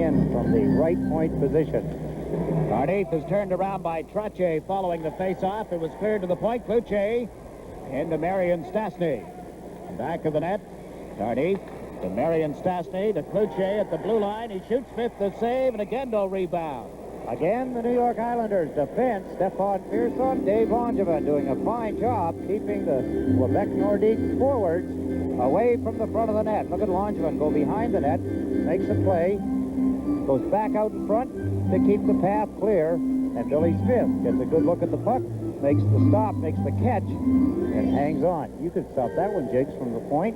in from the right point position. Tardif is turned around by Trottier following the face-off. It was cleared to the point. Cloutier into Marion Stastny. Back of the net. Tardif to Marion Stastny to Cloutier at the blue line. He shoots fifth to save, and again no rebound. Again, the New York Islanders defense. Stefan Pearson, Dave Langevin doing a fine job keeping the Quebec Nordiques forwards away from the front of the net. Look at Langevin go behind the net, makes a play, goes back out in front to keep the path clear, and Billy Smith gets a good look at the puck, makes the stop, makes the catch, and hangs on. You could stop that one, Jiggs, from the point.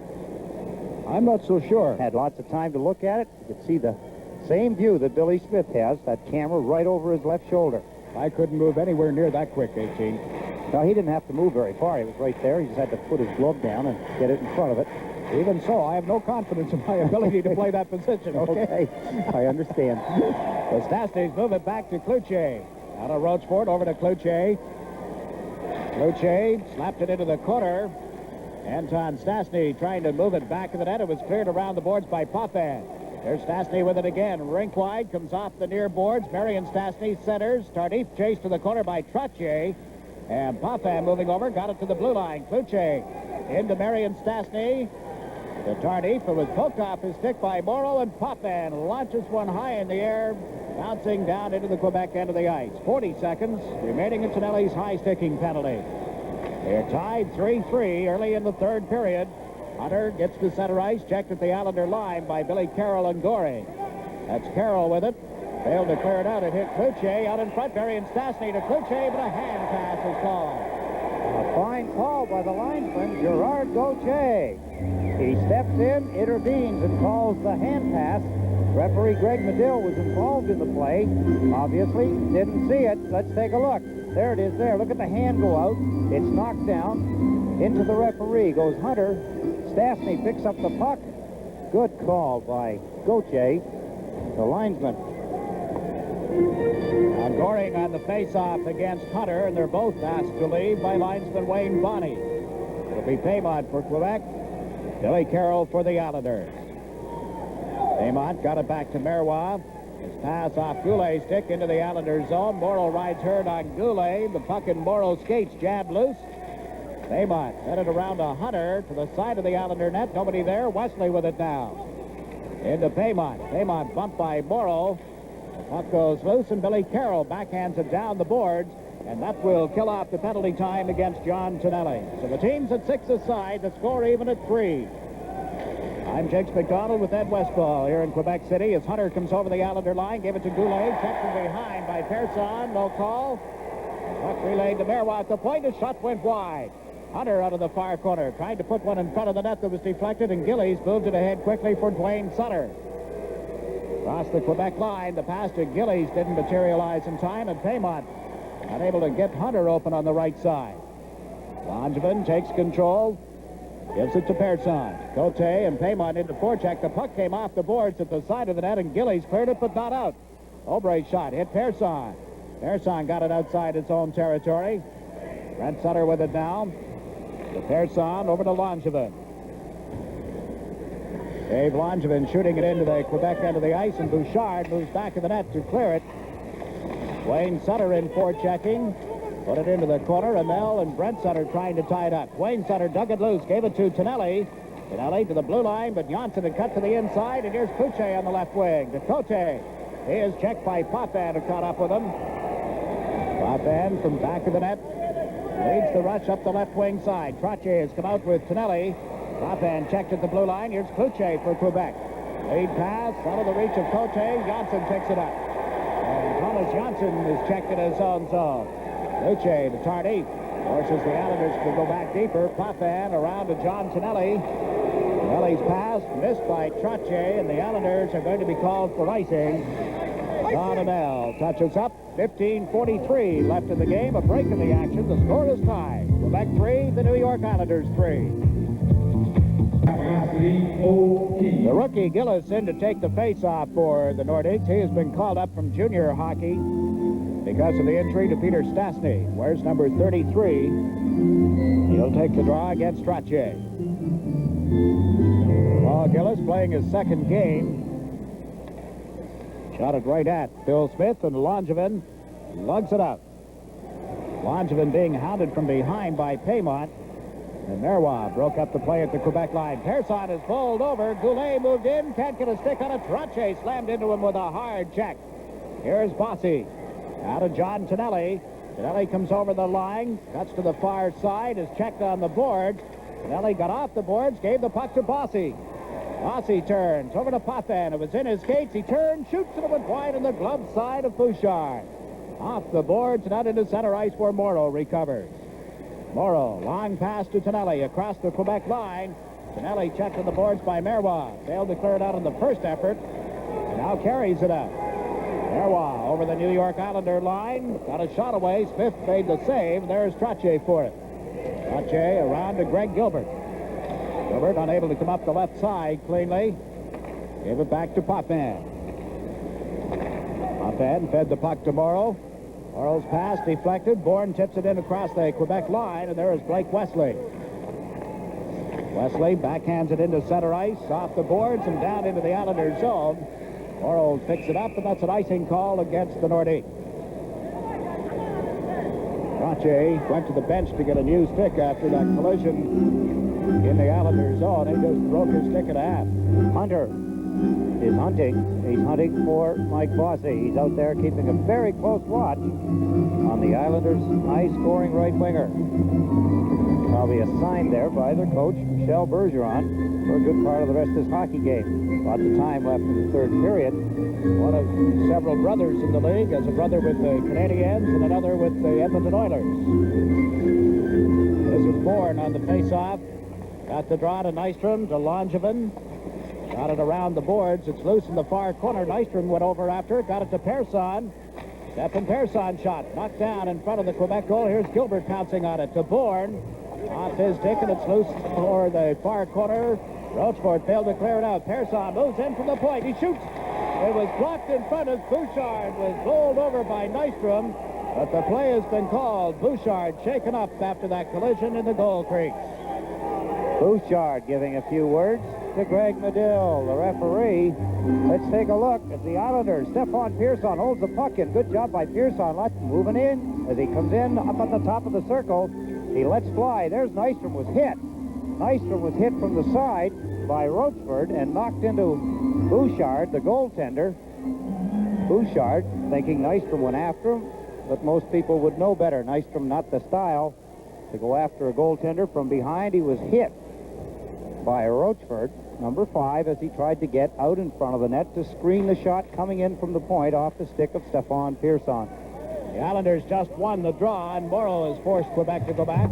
I'm not so sure. Had lots of time to look at it. You could see the same view that Billy Smith has, that camera right over his left shoulder. I couldn't move anywhere near that quick, 18. No, he didn't have to move very far. He was right there. He just had to put his glove down and get it in front of it. Even so, I have no confidence in my ability to play that position, okay? I understand. The Stastny's move it back to Cloutier. Out of Rochefort, over to Cloutier. Cloutier slapped it into the corner. Anton Stastny trying to move it back in the net. It was cleared around the boards by Potvin. There's Stastny with it again. Rink wide, comes off the near boards. Marion Stastny centers. Tardif chased to the corner by Trottier. And Potvin moving over, got it to the blue line. Cloutier into Marion Stastny. To Tardif, it was poked off his stick by Morrow, and Potvin launches one high in the air, bouncing down into the Quebec end of the ice. 40 seconds remaining in Tonelli's high sticking penalty. They're tied 3-3 early in the third period. Hunter gets to center ice, checked at the Islander line by Billy Carroll and Goalie. That's Carroll with it. Failed to clear it out. It hit Cloutier out in front. Marion Stastny to Cloutier, but a hand pass is called. A fine call by the linesman, Gerard Gauthier. He steps in, intervenes, and calls the hand pass. Referee Greg Medill was involved in the play. Obviously, didn't see it. Let's take a look. There it is there. Look at the hand go out. It's knocked down into the referee. Goes Hunter. Stastny picks up the puck. Good call by Gauthier, the linesman. Goring on the face-off against Hunter, and they're both asked to leave by linesman Wayne Bonney. It'll be Paymont for Quebec, Billy Carroll for the Islanders. Paymont got it back to Marois. His pass off Goulet's stick into the Islanders zone. Morrow rides herd on Goulet. The puck in Morrow's skates jabbed loose. Paymont headed around to Hunter to the side of the Islander net. Nobody there. Wesley with it now. Into Paymont. Paymont bumped by Morrow. The puck goes loose, and Billy Carroll backhands it down the boards, and that will kill off the penalty time against John Tonelli. So the team's at 6 aside, the score even at 3. I'm Jiggs McDonald with Ed Westfall here in Quebec City as Hunter comes over the Islander line, gave it to Goulet, checked from behind by Pearson, no call. Puck relayed to Marois at the point, his shot went wide. Hunter out of the far corner, tried to put one in front of the net that was deflected, and Gillies moved it ahead quickly for Dwayne Sutter. Across the Quebec line, the pass to Gillies didn't materialize in time, and Paymont unable to get Hunter open on the right side. Langevin takes control, gives it to Pearson. Cote and Paymont into forecheck. The puck came off the boards at the side of the net, and Gillies cleared it, but not out. Aubre's shot hit Pearson. Pearson got it outside its own territory. Brent Sutter with it now. To Pearson, over to Langevin. Dave Langevin shooting it into the Quebec end of the ice, and Bouchard moves back of the net to clear it. Wayne Sutter in forechecking. Put it into the corner. Amell and Brent Sutter trying to tie it up. Wayne Sutter dug it loose, gave it to Tonelli. Tonelli to the blue line, but Janssen had cut to the inside, and here's Cloutier on the left wing. To Cote. He is checked by Potvin, who caught up with him. Potvin from back of the net leads the rush up the left wing side. Trottier has come out with Tonelli. Potvin checked at the blue line. Here's Cloutier for Quebec. Lead pass out of the reach of Cote. Janssen picks it up. And Thomas Janssen is checked in his own zone. Cloutier to Tardif. Forces the Islanders to go back deeper. Potvin around to John Tonelli. Tonelli's pass missed by Trottier, and the Islanders are going to be called for icing. Don Amell touches up. 15:43 left in the game. A break in the action. The score is tied. Quebec 3, the New York Islanders 3. The rookie Gillis in to take the face-off for the Nordiques. He has been called up from junior hockey because of the injury to Peter Stastny. Wears number 33. He'll take the draw against Trottier. Paul Gillis playing his second game Shot it right at Bill Smith, and Langevin lugs it out. Langevin being hounded from behind by Paymont. And Marois broke up the play at the Quebec line. Persson is bowled over. Goulet moved in. Can't get a stick on it. Trottier slammed into him with a hard check. Here's Bossy. Out of John Tonelli. Tonelli comes over the line. Cuts to the far side. Is checked on the boards. Tonelli got off the boards. Gave the puck to Bossy. Bossy turns over to Potvin. It was in his skates. He turned. Shoots and it went wide on the glove side of Bouchard. Off the boards and out into center ice where Morrow recovers. Morrow, long pass to Tonelli across the Quebec line. Tonelli checked on the boards by Marois. Failed to clear it out in the first effort. And now carries it up. Marois over the New York Islander line. Got a shot away. Smith made the save. There's Trottier for it. Trottier around to Greg Gilbert. Gilbert unable to come up the left side cleanly. Gave it back to Potvin. Potvin fed the puck to Morrow. Morrow's pass deflected. Bourne tips it in across the Quebec line, and there is Blake Wesley. Wesley backhands it into center ice, off the boards and down into the Islanders' zone. Morrow picks it up, and that's an icing call against the Nordiques. Trottier went to the bench to get a new stick after that collision in the Islanders' zone. He just broke his stick in half. Hunter is hunting. He's hunting for Mike Bossy. He's out there keeping a very close watch on the Islanders' high-scoring right winger. Probably a sign there by their coach, Michel Bergeron, for a good part of the rest of this hockey game. Lots of time left in the third period. One of several brothers in the league, as a brother with the Canadiens and another with the Edmonton Oilers. This is Bourne on the face-off. Got the draw to Nystrom, to Langevin. Got it around the boards. It's loose in the far corner. Nystrom went over after it. Got it to Persson. Stephen Persson shot. Knocked down in front of the Quebec goal. Here's Gilbert pouncing on it to Bourne. Off his stick, and it's loose for the far corner. Rochefort failed to clear it out. Persson moves in from the point. He shoots. It was blocked in front as Bouchard was bowled over by Nystrom. But the play has been called. Bouchard shaken up after that collision in the goal crease. Bouchard giving a few words to Greg Medill, the referee. Let's take a look at the Islanders. Stefan Persson holds the puck in. Good job by Persson. Moving in as he comes in up at the top of the circle. He lets fly. There's Nystrom was hit. Nystrom was hit from the side by Rochefort and knocked into Bouchard, the goaltender. Bouchard thinking Nystrom went after him, but most people would know better. Nystrom not the style to go after a goaltender from behind. He was hit by Rochefort, number 5, as he tried to get out in front of the net to screen the shot coming in from the point off the stick of Stefan Persson. The Islanders just won the draw, and Morrow has forced Quebec to go back.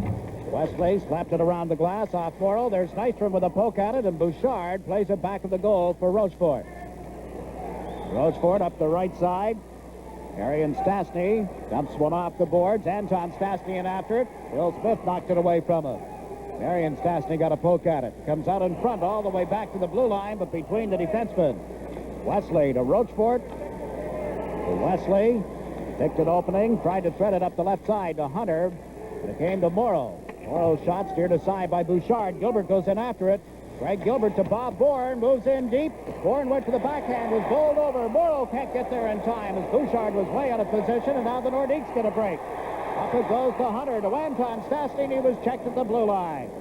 Wesley slapped it around the glass off Morrow. There's Nystrom with a poke at it, and Bouchard plays it back of the goal for Rochefort. Rochefort up the right side. Marion Stastny dumps one off the boards. Anton Stastny in after it. Will Smith knocked it away from him. Marion Stastny got a poke at it. Comes out in front all the way back to the blue line, but between the defensemen. Wesley to Rochefort. To Wesley. Picked an opening. Tried to thread it up the left side to Hunter. And it came to Morrow. Morrow's shot steered aside by Bouchard. Gilbert goes in after it. Greg Gilbert to Bob Bourne. Moves in deep. Bourne went to the backhand. Was bowled over. Morrow can't get there in time as Bouchard was way out of position. And now the Nordiques get a break. Up it goes to Hunter, to Anton Stastny. He was checked at the blue line.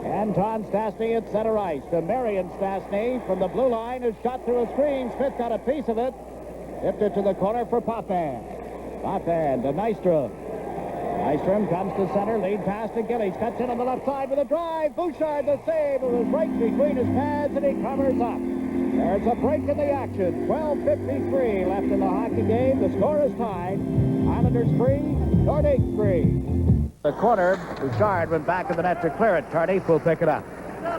Anton Stastny at center ice. To Marion Stastny from the blue line is shot through a screen. Smith got a piece of it. Tipped it to the corner for Potvin. Potvin to Nystrom. Nystrom comes to center. Lead pass to Gillies. Cuts in on the left side with a drive. Bouchard the save. It was right between his pads and he covers up. There's a break in the action. 12:53 left in the hockey game. The score is tied. Islanders 3, Nordiques 3. The corner, Bouchard went back of the net to clear it. Tardif will pick it up.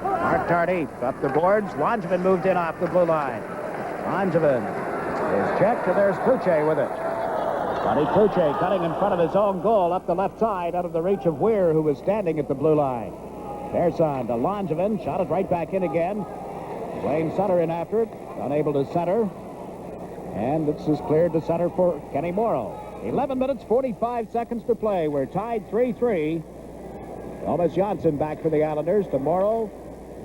Mark Tardif up the boards. Langevin moved in off the blue line. Langevin is checked, and there's Cloutier with it. Sonny Cloutier cutting in front of his own goal up the left side out of the reach of Weir, who was standing at the blue line. Persson to Langevin. Shot it right back in again. Wayne Sutter in after it. Unable to center. And this is cleared to center for Kenny Morrow. 11 minutes, 45 seconds to play. We're tied 3-3. Thomas Janssen back for the Islanders. To Morrow.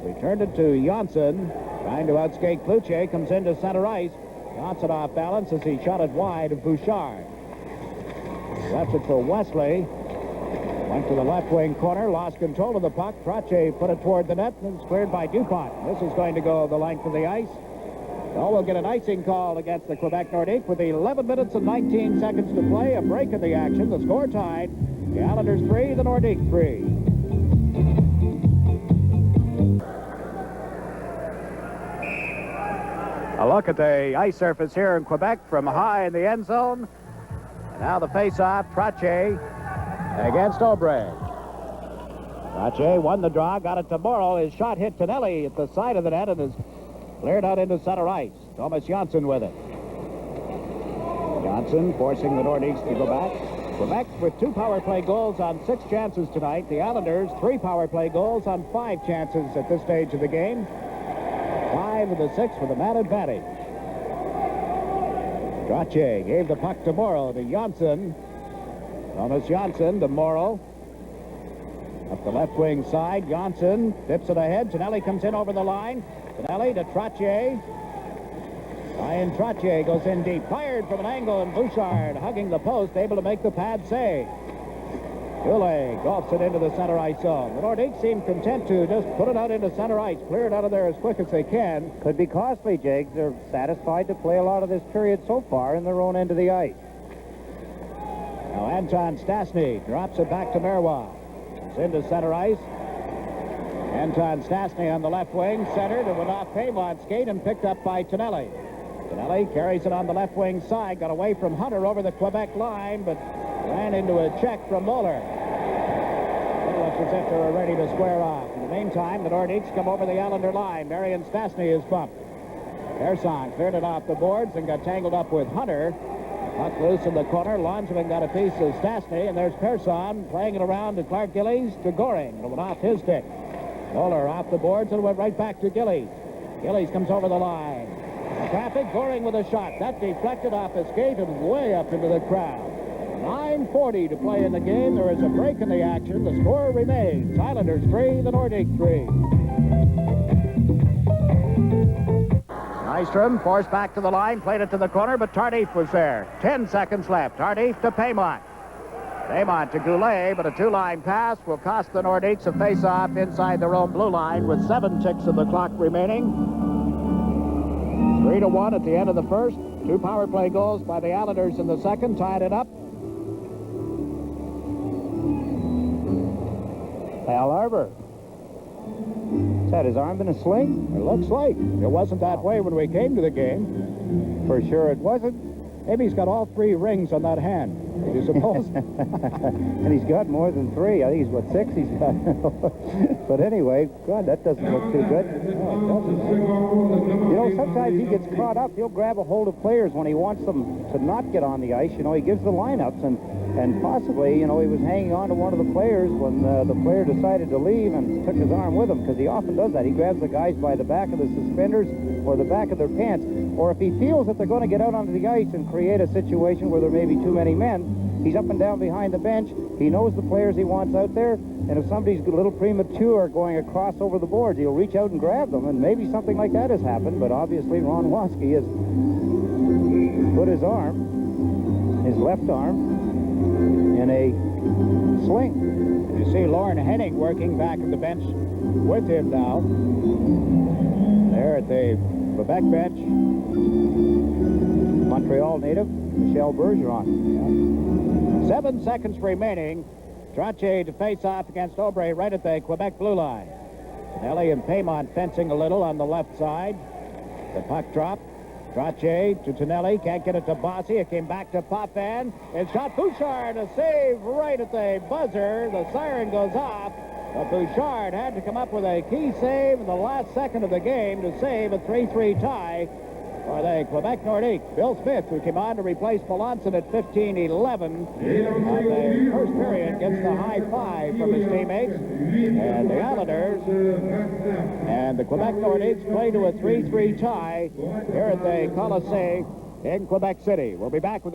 Returned it to Janssen. Trying to outskate Cloutier. Comes into center ice. Johnson off balance as he shot it wide of Bouchard. Left it for Wesley. Went to the left wing corner, lost control of the puck. Trottier put it toward the net, and it's cleared by Dupont. This is going to go the length of the ice. So we'll get an icing call against the Quebec Nordiques with 11 minutes and 19 seconds to play. A break in the action. The score tied. The Islanders 3, the Nordiques 3. A look at the ice surface here in Quebec from high in the end zone. And now the face-off, Trottier against Aubrey. Trottier won the draw, got it to Morrow. His shot hit Tonelli at the side of the net and is cleared out into center ice. Thomas Janssen with it. Janssen forcing the Nordiques to go back. Quebec with 2 power play goals on 6 chances tonight. The Islanders 3 power play goals on 5 chances at this stage of the game. 5 of the 6 with a man advantage. Trottier gave the puck to Morrow to Janssen. Thomas Janssen to Morrow. Up the left wing side, Janssen tips it ahead. Tonelli comes in over the line. Tonelli to Trottier. Ryan Trottier goes in deep. Fired from an angle, and Bouchard hugging the post, able to make the pad save. Goulet golfs it into the center ice zone. The Nordiques seem content to just put it out into center ice, clear it out of there as quick as they can. Could be costly, Jiggs. They're satisfied to play a lot of this period so far in their own end of the ice. Now Anton Stastny drops it back to Marois. It's into center ice. Anton Stastny on the left wing, centered, and went off Paymont's skate and picked up by Tonelli. Tonelli carries it on the left wing side, got away from Hunter over the Quebec line, but ran into a check from Muller. It looks as if they were ready to square off. In the meantime, the Nordiques come over the Islander line. Marion Stastny is bumped. Persson cleared it off the boards and got tangled up with Hunter. Puck loose in the corner. Langevin got a piece of Stastny, and there's Persson playing it around to Clark Gillies to Goring. It went off his stick. Muller off the boards and went right back to Gillies. Gillies comes over the line. Traffic, Goring with a shot. That deflected off his skate and way up into the crowd. 9:40 to play in the game. There is a break in the action. The score remains Islanders 3, the Nordiques 3. Nystrom forced back to the line, played it to the corner, but Tardif was there. 10 seconds left. Tardif to Paymont. Paymont to Goulet, but a 2-line pass will cost the Nordiques a face-off inside their own blue line with 7 ticks of the clock remaining. 3-1 at the end of the first. 2 power play goals by the Islanders in the second, tied it up. Al Arbor. Has had his arm in a sling? It looks like. It wasn't that way when we came to the game. For sure it wasn't. Maybe he's got all 3 rings on that hand. Do you suppose? And he's got more than 3. I think he's, what, 6 he's got. But anyway, God, that doesn't look too good. You know, sometimes he gets caught up. He'll grab a hold of players when he wants them to not get on the ice. You know, he gives the lineups, and possibly, you know, he was hanging on to one of the players when the player decided to leave and took his arm with him, because he often does that. He grabs the guys by the back of the suspenders or the back of their pants. Or if he feels that they're going to get out onto the ice and create a situation where there may be too many men, he's up and down behind the bench. He knows the players he wants out there, and if somebody's a little premature going across over the boards, he'll reach out and grab them, and maybe something like that has happened, but obviously Ron Waske has put his arm, his left arm, in a sling. You see Lauren Henning working back at the bench with him now. There at the Quebec bench, Montreal native, Michel Bergeron. Yeah. 7 seconds remaining. Trottier to face off against Aubrey right at the Quebec blue line. Tonelli and Paymont fencing a little on the left side. The puck drop. Trottier to Tonelli, can't get it to Bossy. It came back to Potvin. It's shot Bouchard, a save right at the buzzer. The siren goes off. But Bouchard had to come up with a key save in the last second of the game to save a 3-3 tie for the Quebec Nordiques. Bill Smith, who came on to replace Melanson at 15-11 on the first period, gets the high five from his teammates. And the Islanders and the Quebec Nordiques play to a 3-3 tie here at the Colisee in Quebec City. We'll be back with